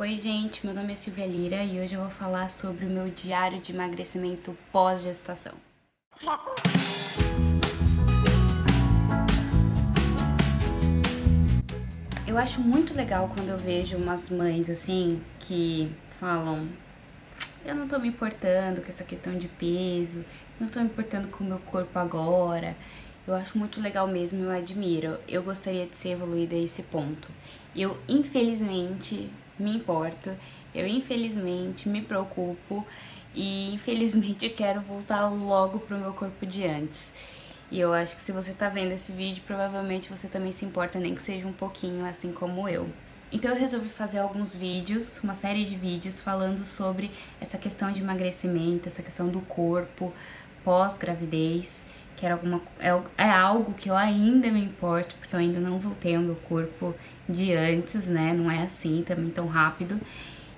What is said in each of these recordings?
Oi gente, meu nome é Silvia Lira e hoje eu vou falar sobre o meu diário de emagrecimento pós-gestação. Eu acho muito legal quando eu vejo umas mães assim que falam: eu não tô me importando com essa questão de peso, não tô me importando com o meu corpo agora. Eu acho muito legal mesmo, eu admiro. Eu gostaria de ser evoluída a esse ponto. Eu, infelizmente, me importo, eu, infelizmente, me preocupo e, infelizmente, quero voltar logo pro meu corpo de antes. E eu acho que se você tá vendo esse vídeo, provavelmente você também se importa, nem que seja um pouquinho, assim como eu. Então eu resolvi fazer alguns vídeos, uma série de vídeos falando sobre essa questão de emagrecimento, essa questão do corpo pós-gravidez, que era é algo que eu ainda me importo, porque eu ainda não voltei ao meu corpo de antes, né? Não é assim também tão rápido.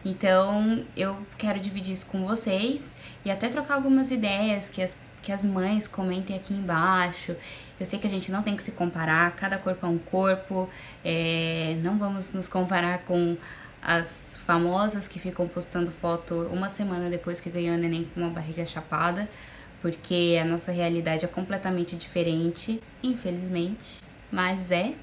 Então eu quero dividir isso com vocês e até trocar algumas ideias que as mães comentem aqui embaixo. Eu sei que a gente não tem que se comparar, cada corpo é um corpo, não vamos nos comparar com as famosas que ficam postando foto uma semana depois que ganhou o neném com uma barriga chapada, porque a nossa realidade é completamente diferente, infelizmente, mas é.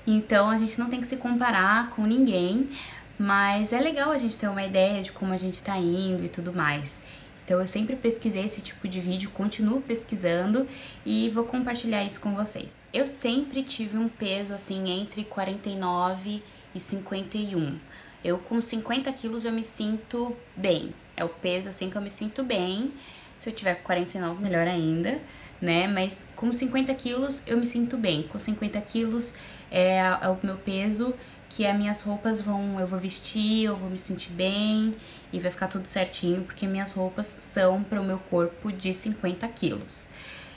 Então a gente não tem que se comparar com ninguém, mas é legal a gente ter uma ideia de como a gente tá indo e tudo mais. Então eu sempre pesquisei esse tipo de vídeo, continuo pesquisando e vou compartilhar isso com vocês. Eu sempre tive um peso assim entre 49 e 51. Eu com 50 quilos eu me sinto bem, é o peso assim que eu me sinto bem. Se eu tiver com 49, melhor ainda, né? Mas com 50 quilos eu me sinto bem. Com 50 quilos é o meu peso que as minhas roupas eu vou vestir, eu vou me sentir bem e vai ficar tudo certinho, porque minhas roupas são para o meu corpo de 50 quilos.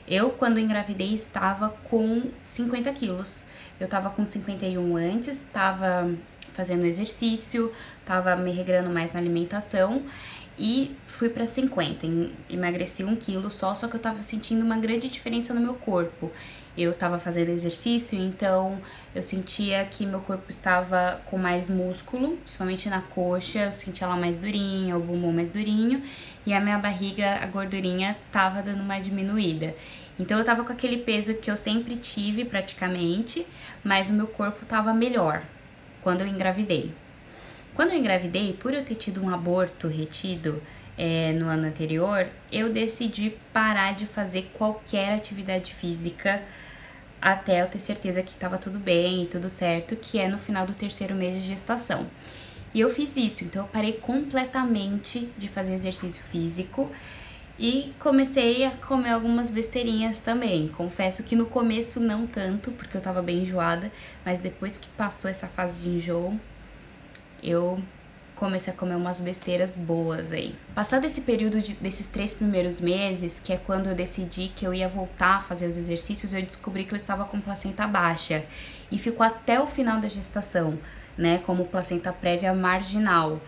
Eu, quando engravidei, estava com 50 quilos. Eu tava com 51 antes, tava fazendo exercício, tava me regrando mais na alimentação e fui pra 50, emagreci 1 quilo só que eu tava sentindo uma grande diferença no meu corpo. Eu tava fazendo exercício, então eu sentia que meu corpo estava com mais músculo, principalmente na coxa, eu sentia ela mais durinha, o bumbum mais durinho, e a minha barriga, a gordurinha, tava dando uma diminuída. Então eu tava com aquele peso que eu sempre tive praticamente, mas o meu corpo tava melhor quando eu engravidei. Quando eu engravidei, por eu ter tido um aborto retido no ano anterior, eu decidi parar de fazer qualquer atividade física até eu ter certeza que estava tudo bem e tudo certo, que é no final do 3º mês de gestação. E eu fiz isso, então eu parei completamente de fazer exercício físico e comecei a comer algumas besteirinhas também. Confesso que no começo não tanto, porque eu tava bem enjoada, mas depois que passou essa fase de enjoo, eu comecei a comer umas besteiras boas aí. Passado esse período desses 3 primeiros meses, que é quando eu decidi que eu ia voltar a fazer os exercícios, eu descobri que eu estava com placenta baixa. E ficou até o final da gestação, né, como placenta prévia marginal.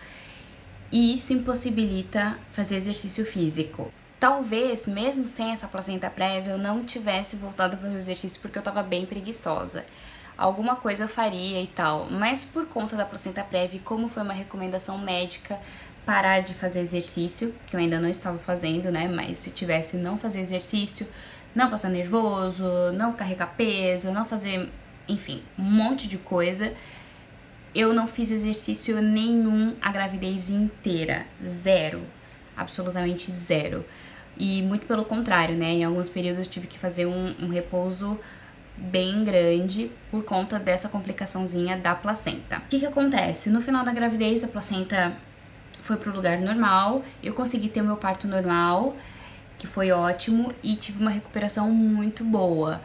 E isso impossibilita fazer exercício físico. Talvez, mesmo sem essa placenta prévia, eu não tivesse voltado a fazer exercício porque eu tava bem preguiçosa. Alguma coisa eu faria e tal, mas por conta da placenta prévia, como foi uma recomendação médica parar de fazer exercício, que eu ainda não estava fazendo, né, mas se tivesse, não fazer exercício, não passar nervoso, não carregar peso, não fazer, enfim, um monte de coisa, eu não fiz exercício nenhum a gravidez inteira, zero, absolutamente zero. E muito pelo contrário, né, em alguns períodos eu tive que fazer um repouso bem grande por conta dessa complicaçãozinha da placenta. O que acontece? No final da gravidez, a placenta foi pro lugar normal, eu consegui ter meu parto normal, que foi ótimo, e tive uma recuperação muito boa.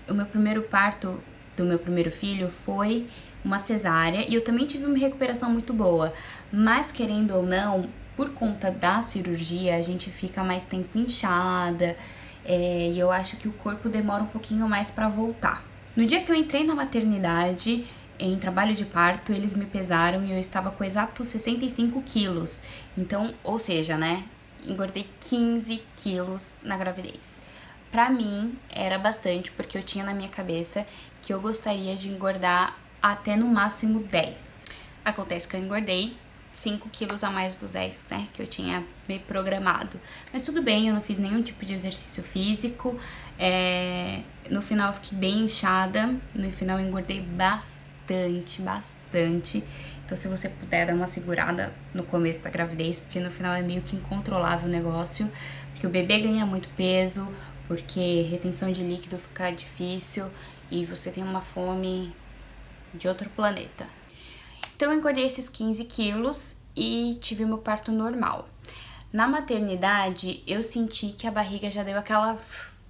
O meu primeiro parto do meu primeiro filho foi uma cesárea, e eu também tive uma recuperação muito boa, mas querendo ou não, por conta da cirurgia, a gente fica mais tempo inchada, e eu acho que o corpo demora um pouquinho mais pra voltar. No dia que eu entrei na maternidade, em trabalho de parto, eles me pesaram e eu estava com exatos 65 quilos. Então, ou seja, né, engordei 15 quilos na gravidez. Pra mim, era bastante, porque eu tinha na minha cabeça que eu gostaria de engordar até no máximo 10. Acontece que eu engordei 5 quilos a mais dos 10, né, que eu tinha me programado. Mas tudo bem, eu não fiz nenhum tipo de exercício físico. No final eu fiquei bem inchada, no final eu engordei bastante. Então se você puder dar uma segurada no começo da gravidez, porque no final é meio que incontrolável o negócio, porque o bebê ganha muito peso, porque retenção de líquido fica difícil e você tem uma fome de outro planeta. Então eu engordei esses 15 quilos e tive meu parto normal. Na maternidade, eu senti que a barriga já deu aquela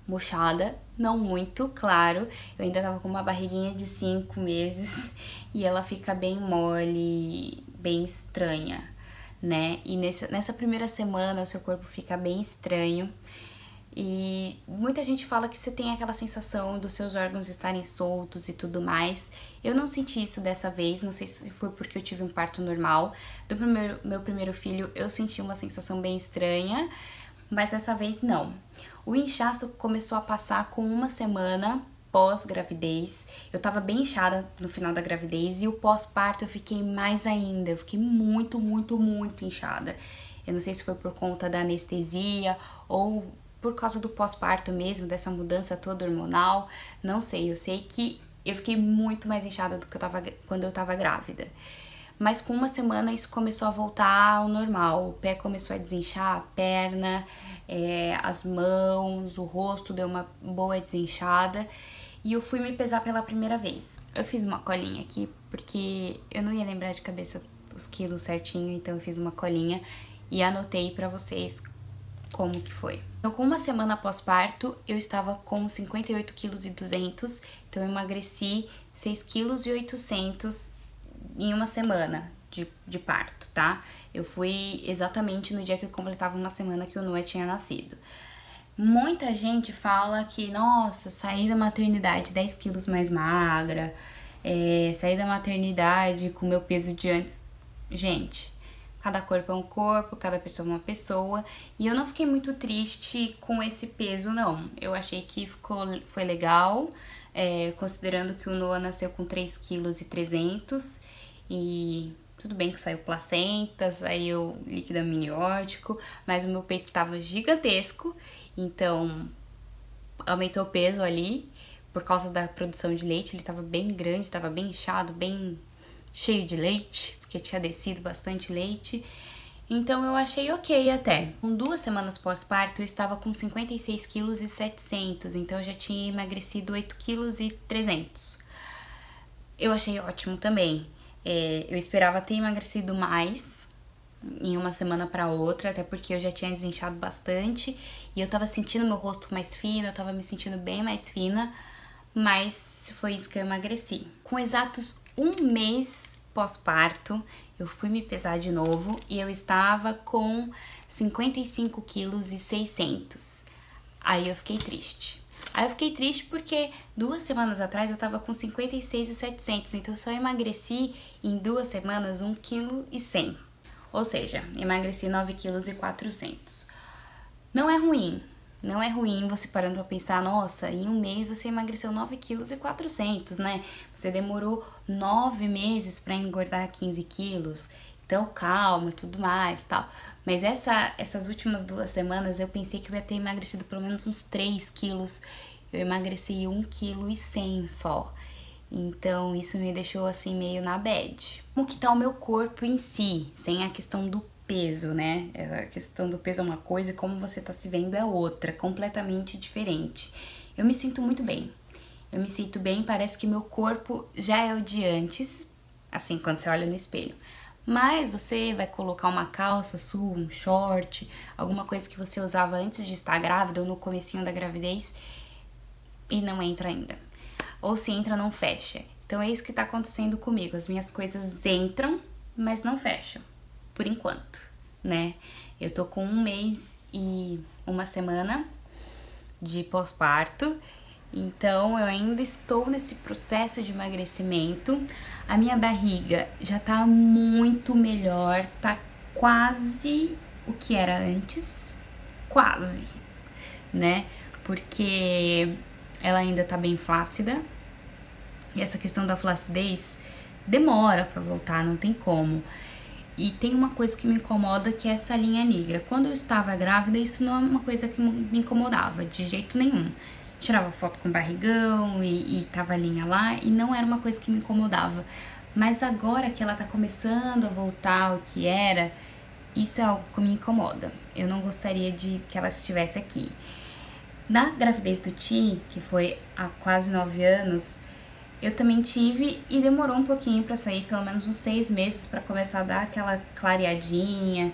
murchada, não muito, claro. Eu ainda tava com uma barriguinha de 5 meses e ela fica bem mole, bem estranha, né? E nessa primeira semana o seu corpo fica bem estranho. E muita gente fala que você tem aquela sensação dos seus órgãos estarem soltos e tudo mais. Eu não senti isso dessa vez, não sei se foi porque eu tive um parto normal. Do meu primeiro filho eu senti uma sensação bem estranha, mas dessa vez não. O inchaço começou a passar com uma semana pós-gravidez. Eu tava bem inchada no final da gravidez e o pós-parto eu fiquei mais ainda. Eu fiquei muito inchada. Eu não sei se foi por conta da anestesia ou por causa do pós-parto mesmo, dessa mudança toda hormonal, não sei. Eu sei que eu fiquei muito mais inchada do que quando eu tava grávida. Mas com uma semana isso começou a voltar ao normal. O pé começou a desinchar, a perna, as mãos, o rosto deu uma boa desinchada. E eu fui me pesar pela primeira vez. Eu fiz uma colinha aqui, porque eu não ia lembrar de cabeça os quilos certinho, então eu fiz uma colinha e anotei pra vocês como que foi. Então, com uma semana pós-parto, eu estava com 58,2 kg, então eu emagreci 6,8 kg em uma semana de parto, tá? Eu fui exatamente no dia que eu completava uma semana que o Noah tinha nascido. Muita gente fala que, nossa, saí da maternidade 10 quilos mais magra, saí da maternidade com meu peso de antes. Gente, cada corpo é um corpo, cada pessoa é uma pessoa. E eu não fiquei muito triste com esse peso, não. Eu achei que foi legal, considerando que o Noah nasceu com 3,3 kg. E tudo bem que saiu placenta, saiu líquido amniótico, mas o meu peito tava gigantesco. Então, aumentou o peso ali por causa da produção de leite. Ele tava bem grande, tava bem inchado, bem cheio de leite, porque tinha descido bastante leite. Então eu achei ok até. Com 2 semanas pós-parto eu estava com 56,7 kg, então eu já tinha emagrecido 8,3 kg. Eu achei ótimo também. Eu esperava ter emagrecido mais em uma semana para outra, até porque eu já tinha desinchado bastante e eu tava sentindo meu rosto mais fino, eu tava me sentindo bem mais fina, mas foi isso que eu emagreci. Com exatos 1 mês pós-parto, eu fui me pesar de novo e eu estava com 55,6 kg. Aí eu fiquei triste. Porque 2 semanas atrás eu tava com 56,7 kg, então eu só emagreci em 2 semanas 1,1 kg. Ou seja, emagreci 9,4 kg. Não é ruim você parando pra pensar, nossa, em 1 mês você emagreceu 9,4 kg, né? Você demorou 9 meses pra engordar 15 quilos, então calma e tudo mais, tal. Mas essas últimas 2 semanas eu pensei que eu ia ter emagrecido pelo menos uns 3 quilos. Eu emagreci 1,1 kg só. Então isso me deixou assim meio na bad. Como que tá o meu corpo em si, sem a questão do peso, né? A questão do peso é uma coisa e como você tá se vendo é outra, completamente diferente. Eu me sinto muito bem. Eu me sinto bem, parece que meu corpo já é o de antes, assim, quando você olha no espelho. Mas você vai colocar uma calça sua, um short, alguma coisa que você usava antes de estar grávida ou no comecinho da gravidez e não entra ainda. Ou se entra, não fecha. Então é isso que tá acontecendo comigo. As minhas coisas entram, mas não fecham. Por enquanto, né? Eu tô com 1 mês e 1 semana de pós-parto. Então eu ainda estou nesse processo de emagrecimento. A minha barriga já tá muito melhor, tá quase o que era antes, quase, né? Porque ela ainda tá bem flácida. E essa questão da flacidez demora pra voltar, não tem como. E tem uma coisa que me incomoda, que é essa linha negra. Quando eu estava grávida, isso não é uma coisa que me incomodava, de jeito nenhum. Tirava foto com barrigão e tava a linha lá, e não era uma coisa que me incomodava. Mas agora que ela tá começando a voltar ao que era, isso é algo que me incomoda. Eu não gostaria de que ela estivesse aqui. Na gravidez do Ti, que foi há quase 9 anos, eu também tive e demorou um pouquinho pra sair, pelo menos uns 6 meses pra começar a dar aquela clareadinha.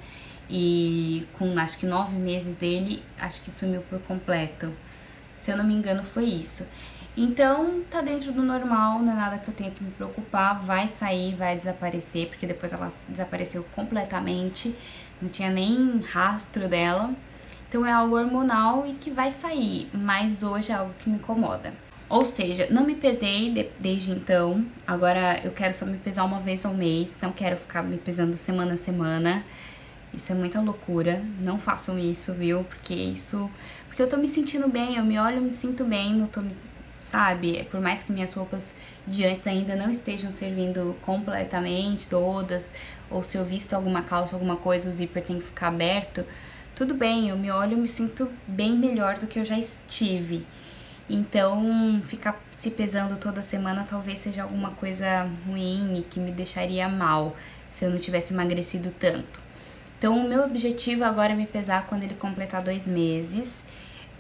E com acho que 9 meses dele, acho que sumiu por completo. Se eu não me engano, foi isso. Então, tá dentro do normal, não é nada que eu tenha que me preocupar. Vai sair, vai desaparecer, porque depois ela desapareceu completamente. Não tinha nem rastro dela. Então é algo hormonal e que vai sair, mas hoje é algo que me incomoda. Ou seja, não me pesei desde então, agora eu quero só me pesar uma vez ao mês, não quero ficar me pesando semana a semana. Isso é muita loucura, não façam isso, viu? Porque eu tô me sentindo bem, eu me olho e me sinto bem, não tô, sabe? Por mais que minhas roupas de antes ainda não estejam servindo completamente todas, ou se eu visto alguma calça, alguma coisa, o zíper tem que ficar aberto, tudo bem, eu me olho e me sinto bem melhor do que eu já estive. Então, ficar se pesando toda semana talvez seja alguma coisa ruim e que me deixaria mal se eu não tivesse emagrecido tanto. Então, o meu objetivo agora é me pesar quando ele completar 2 meses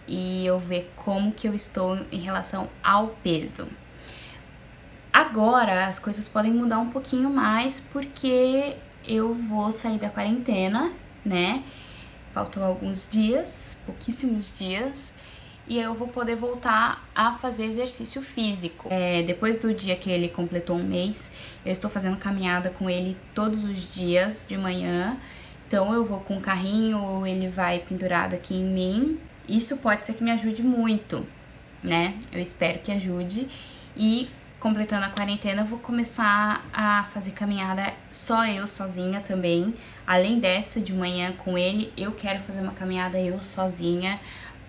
e eu ver como que eu estou em relação ao peso. Agora, as coisas podem mudar um pouquinho mais porque eu vou sair da quarentena, né? Faltam alguns dias, pouquíssimos dias, e eu vou poder voltar a fazer exercício físico. Depois do dia que ele completou 1 mês, eu estou fazendo caminhada com ele todos os dias de manhã. Então eu vou com o carrinho ou ele vai pendurado aqui em mim. Isso pode ser que me ajude muito, né? Eu espero que ajude. E completando a quarentena, eu vou começar a fazer caminhada só eu sozinha também. Além dessa de manhã com ele, eu quero fazer uma caminhada eu sozinha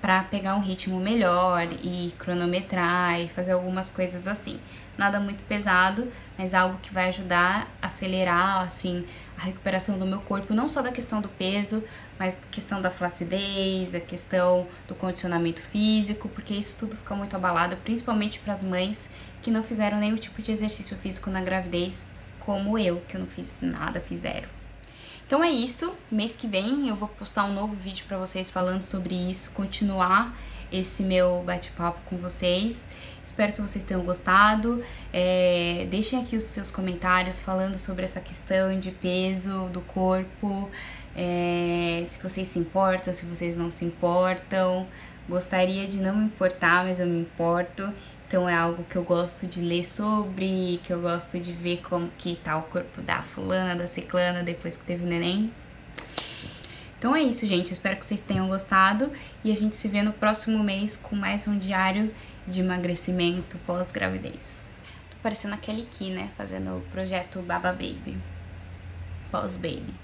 pra pegar um ritmo melhor e cronometrar e fazer algumas coisas assim. Nada muito pesado, mas algo que vai ajudar a acelerar, assim, a recuperação do meu corpo, não só da questão do peso, mas a questão da flacidez, a questão do condicionamento físico, porque isso tudo fica muito abalado, principalmente para as mães que não fizeram nenhum tipo de exercício físico na gravidez, como eu, que eu não fiz nada, fiz zero. Então é isso, mês que vem eu vou postar um novo vídeo pra vocês falando sobre isso, continuar esse meu bate-papo com vocês. Espero que vocês tenham gostado. Deixem aqui os seus comentários falando sobre essa questão de peso do corpo, se vocês se importam, se vocês não se importam. Gostaria de não me importar, mas eu me importo. Então é algo que eu gosto de ler sobre, que eu gosto de ver como que tá o corpo da fulana, da ciclana, depois que teve o neném. Então é isso, gente. Eu espero que vocês tenham gostado e a gente se vê no próximo mês com mais um diário de emagrecimento pós-gravidez. Tô parecendo a Kelly Key, né? Fazendo o projeto Baba Baby. Pós-baby.